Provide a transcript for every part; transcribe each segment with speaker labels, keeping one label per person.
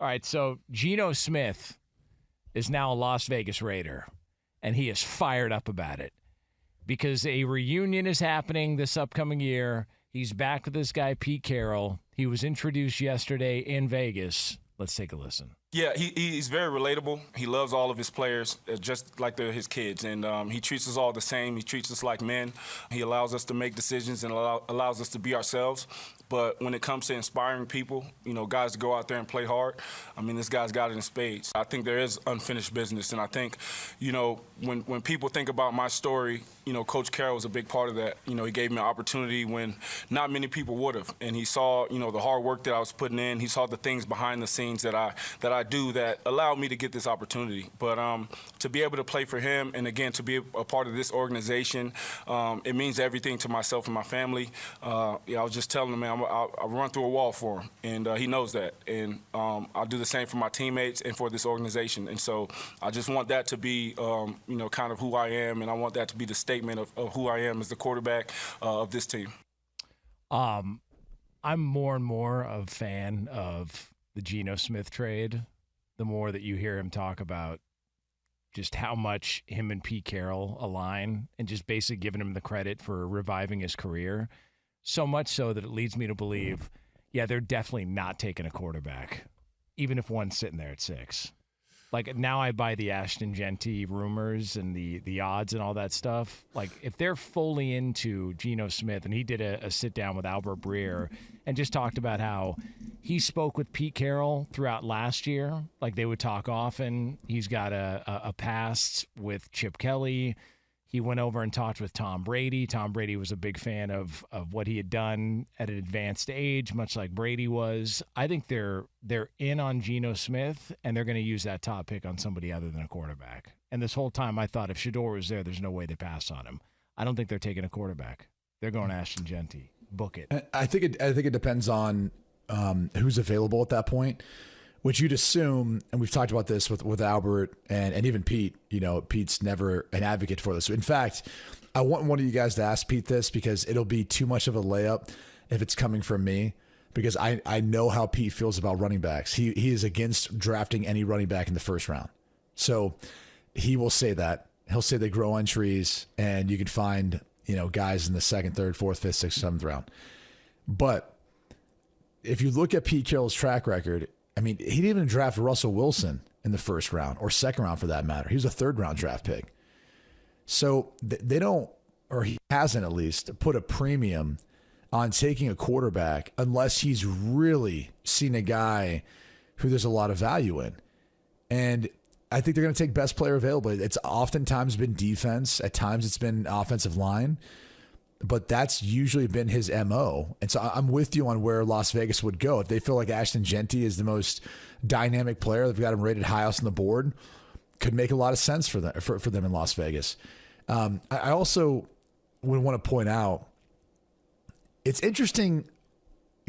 Speaker 1: All right, so Geno Smith is now a Las Vegas Raider, and he is fired up about it because a reunion is happening this upcoming year. He's back with this guy, Pete Carroll. He was introduced yesterday in Vegas. Let's take a listen.
Speaker 2: Yeah, he's very relatable. He loves all of his players just like they're his kids, and he treats us all the same. He treats us like men. He allows us to make decisions and allows us to be ourselves. But when it comes to inspiring people, guys to go out there and play hard, this guy's got it in spades. I think there is unfinished business, and I think, when people think about my story, Coach Carroll was a big part of that. He gave me an opportunity when not many people would have, and he saw, the hard work that I was putting in. He saw the things behind the scenes that I do that allowed me to get this opportunity. But to be able to play for him, and again, to be a part of this organization, it means everything to myself and my family. I was just telling him, man, I'll run through a wall for him, and he knows that. And I'll do the same for my teammates and for this organization. And so I just want that to be, kind of who I am, and I want that to be the statement of who I am as the quarterback of this team.
Speaker 1: I'm more and more a fan of the Geno Smith trade, the more that you hear him talk about just how much him and Pete Carroll align and just basically giving him the credit for reviving his career. So much so that it leads me to believe, yeah, they're definitely not taking a quarterback, even if one's sitting there at 6. Like, now I buy the Ashton Genty rumors and the odds and all that stuff. Like, if they're fully into Geno Smith, and he did a sit-down with Albert Breer and just talked about how he spoke with Pete Carroll throughout last year. Like, they would talk often. He's got a past with Chip Kelly. He went over and talked with Tom Brady. Tom Brady was a big fan of what he had done at an advanced age, much like Brady was. I think they're in on Geno Smith, and they're going to use that top pick on somebody other than a quarterback. And this whole time I thought if Shedeur was there's no way they pass on him. I don't think they're taking a quarterback. They're going Ashton Genty. Book it.
Speaker 3: I think it depends on who's available at that point. Which you'd assume, and we've talked about this with Albert and even Pete, Pete's never an advocate for this. In fact, I want one of you guys to ask Pete this because it'll be too much of a layup if it's coming from me, because I know how Pete feels about running backs. He is against drafting any running back in the first round. So he will say that. He'll say they grow on trees and you can find, guys in the 2nd, 3rd, 4th, 5th, 6th, 7th round. But if you look at Pete Carroll's track record, he didn't even draft Russell Wilson in the 1st round or 2nd round for that matter. He was a 3rd round draft pick. So they don't, or he hasn't at least, put a premium on taking a quarterback unless he's really seen a guy who there's a lot of value in. And I think they're going to take best player available. It's oftentimes been defense. At times it's been offensive line. But that's usually been his MO. And so I'm with you on where Las Vegas would go. If they feel like Ashton Genty is the most dynamic player, they've got him rated highest on the board, could make a lot of sense for them in Las Vegas. I also would want to point out, it's interesting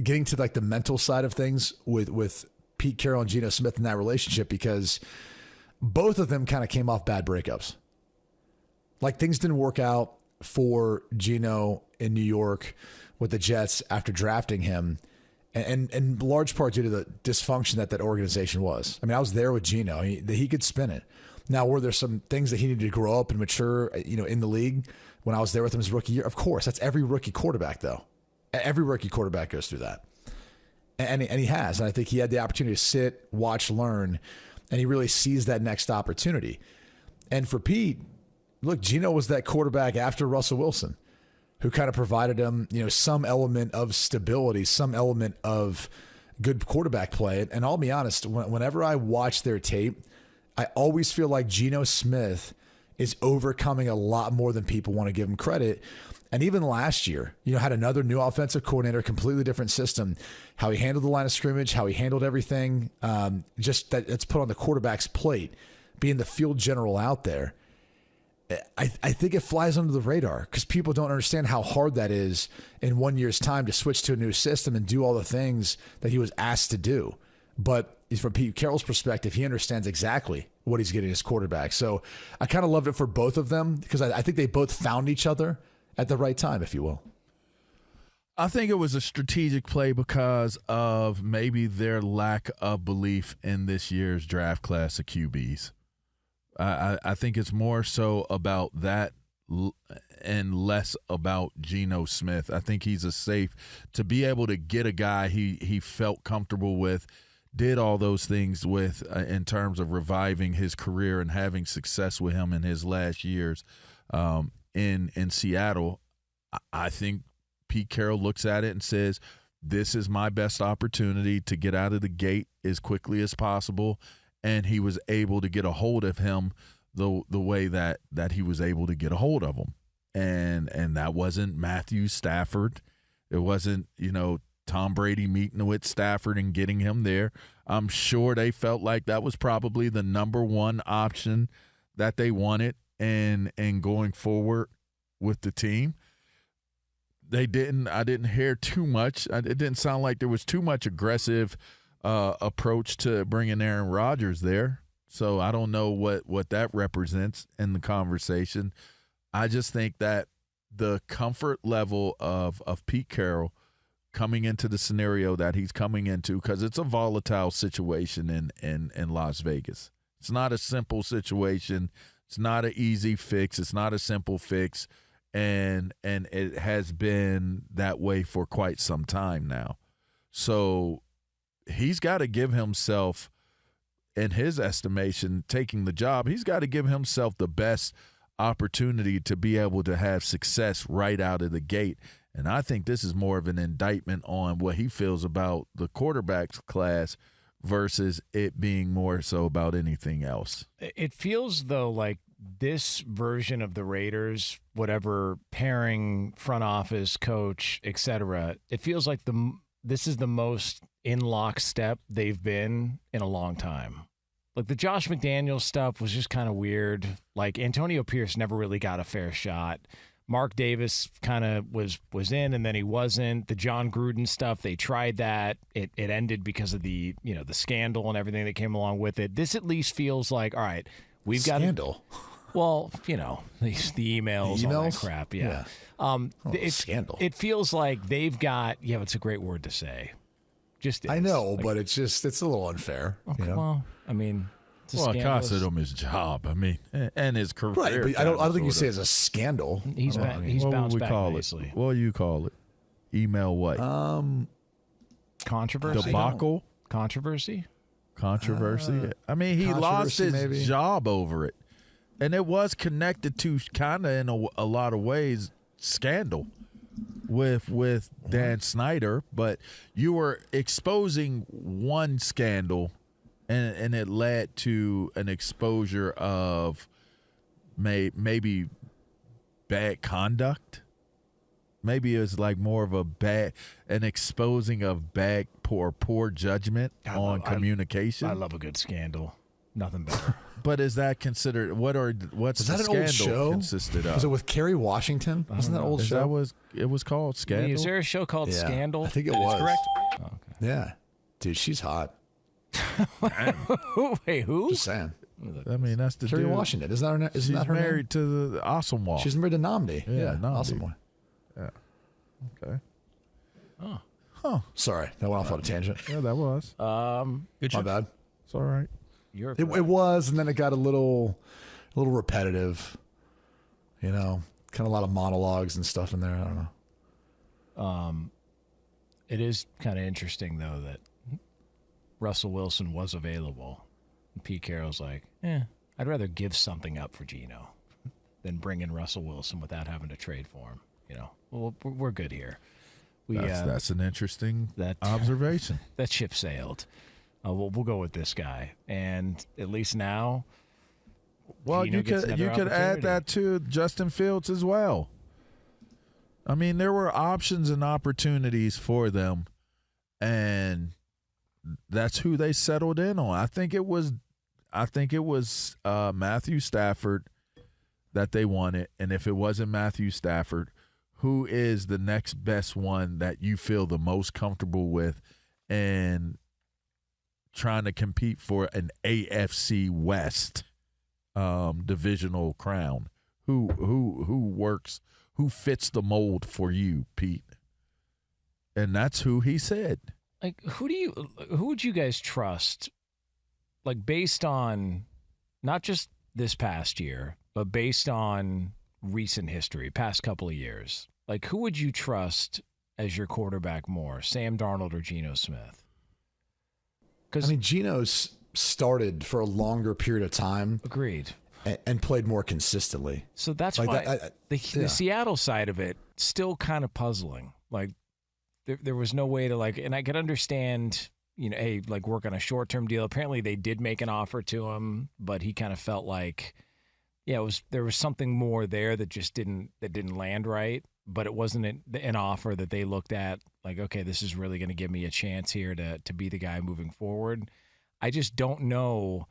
Speaker 3: getting to like the mental side of things with Pete Carroll and Geno Smith in that relationship, because both of them kind of came off bad breakups. Like, things didn't work out for Geno in New York with the Jets after drafting him, and in large part due to the dysfunction that organization was. I was there with Geno. He could spin it. Now, were there some things that he needed to grow up and mature, in the league when I was there with him his rookie year? Of course. That's every rookie quarterback, though. Every rookie quarterback goes through that. And he has. And I think he had the opportunity to sit, watch, learn, and he really sees that next opportunity. And for Pete, look, Geno was that quarterback after Russell Wilson who kind of provided him, some element of stability, some element of good quarterback play. And I'll be honest, whenever I watch their tape, I always feel like Geno Smith is overcoming a lot more than people want to give him credit. And even last year, had another new offensive coordinator, completely different system, how he handled the line of scrimmage, how he handled everything, just that's put on the quarterback's plate, being the field general out there. I think it flies under the radar because people don't understand how hard that is in 1 year's time to switch to a new system and do all the things that he was asked to do. But from Pete Carroll's perspective, he understands exactly what he's getting as quarterback. So I kind of loved it for both of them because I think they both found each other at the right time, if you will.
Speaker 4: I think it was a strategic play because of maybe their lack of belief in this year's draft class of QBs. I think it's more so about that and less about Geno Smith. I think he's a safe to be able to get a guy he felt comfortable with, did all those things with in terms of reviving his career and having success with him in his last years in Seattle. I think Pete Carroll looks at it and says, this is my best opportunity to get out of the gate as quickly as possible. And he was able to get a hold of him the way that he was able to get a hold of him. And that wasn't Matthew Stafford. It wasn't, Tom Brady meeting with Stafford and getting him there. I'm sure they felt like that was probably the number one option that they wanted and going forward with the team. I didn't hear too much. It didn't sound like there was too much aggressive approach to bringing Aaron Rodgers there. So I don't know what that represents in the conversation. I just think that the comfort level of Pete Carroll coming into the scenario that he's coming into, because it's a volatile situation in Las Vegas. It's not a simple situation. It's not an easy fix. It's not a simple fix. And it has been that way for quite some time now. So he's got to give himself, in his estimation, taking the job, he's got to give himself the best opportunity to be able to have success right out of the gate. And I think this is more of an indictment on what he feels about the quarterbacks class versus it being more so about anything else.
Speaker 1: It feels, though, like this version of the Raiders, whatever pairing, front office, coach, etc., it feels like this is the most in lockstep they've been in a long time. Like the Josh McDaniels stuff was just kind of weird. Like Antonio Pierce never really got a fair shot. Mark Davis kind of was in and then he wasn't. The John Gruden stuff, they tried that. It ended because of the scandal and everything that came along with it. This at least feels like, all right, we've got
Speaker 3: scandal.
Speaker 1: Well, the emails, all that crap, yeah.
Speaker 3: Scandal.
Speaker 1: It feels like they've got, it's a great word to say. Just is.
Speaker 3: I know, but it's a little unfair.
Speaker 1: Well, I mean,
Speaker 4: it cost him his job. I mean, and his career.
Speaker 3: Right, but I don't think you say it's a scandal.
Speaker 1: He's bounced back nicely.
Speaker 4: What do you call it? Email what?
Speaker 1: Controversy.
Speaker 4: Debacle.
Speaker 1: Controversy.
Speaker 4: I mean, he lost his job over it, and it was connected to kind of in a lot of ways scandal with Dan Snyder, but you were exposing one scandal. And it led to an exposure of maybe bad conduct. Maybe it was like more of an exposing of poor judgment on communication.
Speaker 1: I love a good scandal. Nothing better.
Speaker 4: But is that considered? What's
Speaker 3: is
Speaker 4: the
Speaker 3: that an
Speaker 4: scandal
Speaker 3: old show?
Speaker 4: Consisted of?
Speaker 3: Was it with Kerry Washington? Wasn't that old show?
Speaker 4: It was called Scandal.
Speaker 1: Is there a show called Scandal?
Speaker 3: I think it was.
Speaker 1: Correct. Oh, okay.
Speaker 3: Yeah, dude, she's hot.
Speaker 1: Wait, who?
Speaker 3: Just saying.
Speaker 4: I mean, that's the
Speaker 3: Kerry
Speaker 4: dude.
Speaker 3: Washington. Isn't that her
Speaker 4: She's
Speaker 3: not her
Speaker 4: married
Speaker 3: name?
Speaker 4: to the Awesome Wall.
Speaker 3: She's married to Namdi. Yeah,
Speaker 4: Namdi.
Speaker 3: Awesome Wall.
Speaker 4: Yeah. Okay.
Speaker 1: Oh.
Speaker 4: Huh.
Speaker 3: Sorry, that went off on a tangent.
Speaker 4: Yeah, that was.
Speaker 1: Good show.
Speaker 3: My bad.
Speaker 4: It's all right.
Speaker 3: It was, and then it got a little repetitive. Kind of a lot of monologues and stuff in there. I don't know.
Speaker 1: It is kind of interesting though that Russell Wilson was available. And Pete Carroll's like, I'd rather give something up for Geno than bring in Russell Wilson without having to trade for him. Well, we're good here.
Speaker 4: That's an interesting observation.
Speaker 1: That ship sailed. We'll go with this guy, and at least now.
Speaker 4: Well,
Speaker 1: Geno
Speaker 4: you could add that to Justin Fields as well. I mean, there were options and opportunities for them, and that's who they settled in on. I think it was Matthew Stafford that they wanted, and if it wasn't Matthew Stafford, who is the next best one that you feel the most comfortable with, and trying to compete for an AFC West divisional crown? Who fits the mold for you, Pete? And that's who he said.
Speaker 1: Like, who would you guys trust, like, based on not just this past year, but based on recent history, past couple of years? Like, who would you trust as your quarterback more, Sam Darnold or Geno Smith?
Speaker 3: I mean, Geno's started for a longer period of time.
Speaker 1: Agreed.
Speaker 3: And played more consistently.
Speaker 1: So that's why the Seattle side of it still kind of puzzling. Like, there was no way to, like, and I could understand, hey, like, work on a short-term deal. Apparently they did make an offer to him, but he kind of felt like, there was something more there that just didn't land right. But it wasn't an offer that they looked at like, okay, this is really going to give me a chance here to be the guy moving forward. I just don't know.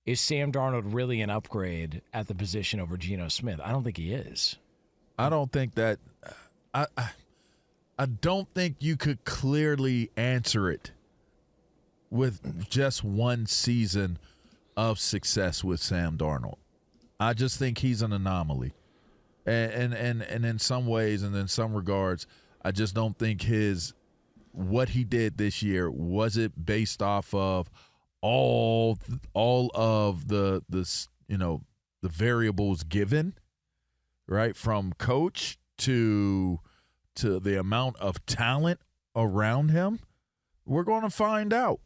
Speaker 1: Is Sam Darnold really an upgrade at the position over Geno Smith? I don't think he is.
Speaker 4: I don't think that I don't think you could clearly answer it with just one season of success with Sam Darnold. I just think he's an anomaly. And in some ways and in some regards, I just don't think what he did this year, was it based off of all of the variables given, right? From coach to the amount of talent around him. We're going to find out.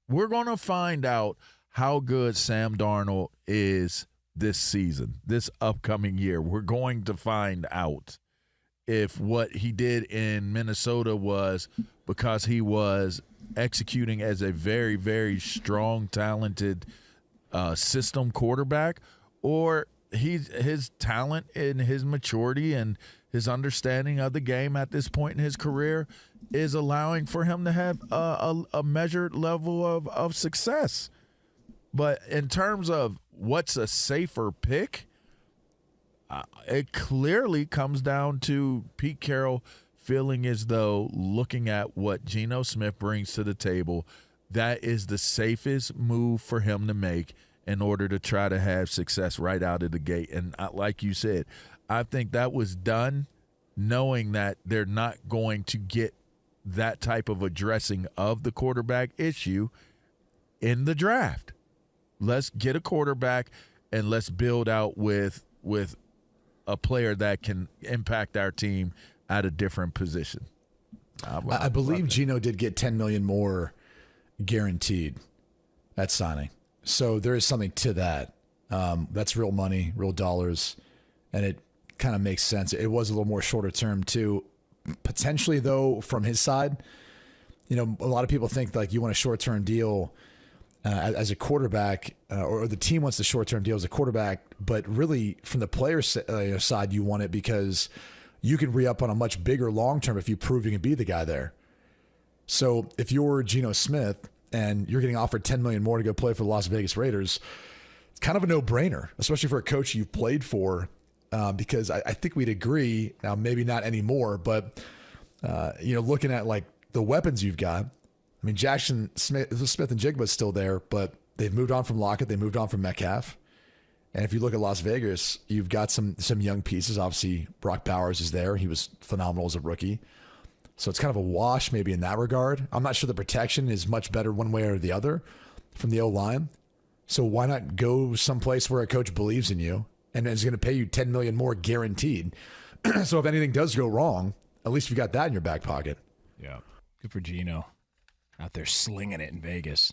Speaker 4: We're going to find out how good Sam Darnold is this season, this upcoming year. We're going to find out if what he did in Minnesota was because he was executing as a very, very strong, talented system quarterback, or his talent and his maturity and his understanding of the game at this point in his career is allowing for him to have a measured level of success. But in terms of what's a safer pick, it clearly comes down to Pete Carroll feeling as though, looking at what Geno Smith brings to the table, that is the safest move for him to make in order to try to have success right out of the gate. And like you said, I think that was done knowing that they're not going to get that type of addressing of the quarterback issue in the draft. Let's get a quarterback and let's build out with a player that can impact our team at a different position.
Speaker 3: I believe Geno did get $10 million more guaranteed at signing. So there is something to that. That's real money, real dollars, and it kind of makes sense. It was a little more shorter term too. Potentially, though, from his side, a lot of people think like you want a short-term deal as a quarterback, or the team wants the short-term deal as a quarterback, but really from the player side, you want it because you can re-up on a much bigger long-term if you prove you can be the guy there. So if you're Geno Smith and you're getting offered $10 million more to go play for the Las Vegas Raiders, it's kind of a no-brainer, especially for a coach you've played for, because I think we'd agree, now maybe not anymore, but looking at like the weapons you've got, I mean, Jackson Smith and Jigba's still there, but they've moved on from Lockett. They moved on from Metcalf. And if you look at Las Vegas, you've got some young pieces. Obviously, Brock Bowers is there. He was phenomenal as a rookie. So it's kind of a wash maybe in that regard. I'm not sure the protection is much better one way or the other from the O-line. So why not go someplace where a coach believes in you and is going to pay you $10 million more guaranteed? So if anything does go wrong, at least you've got that in your back pocket.
Speaker 1: Yeah. Good for Geno. Out there slinging it in Vegas.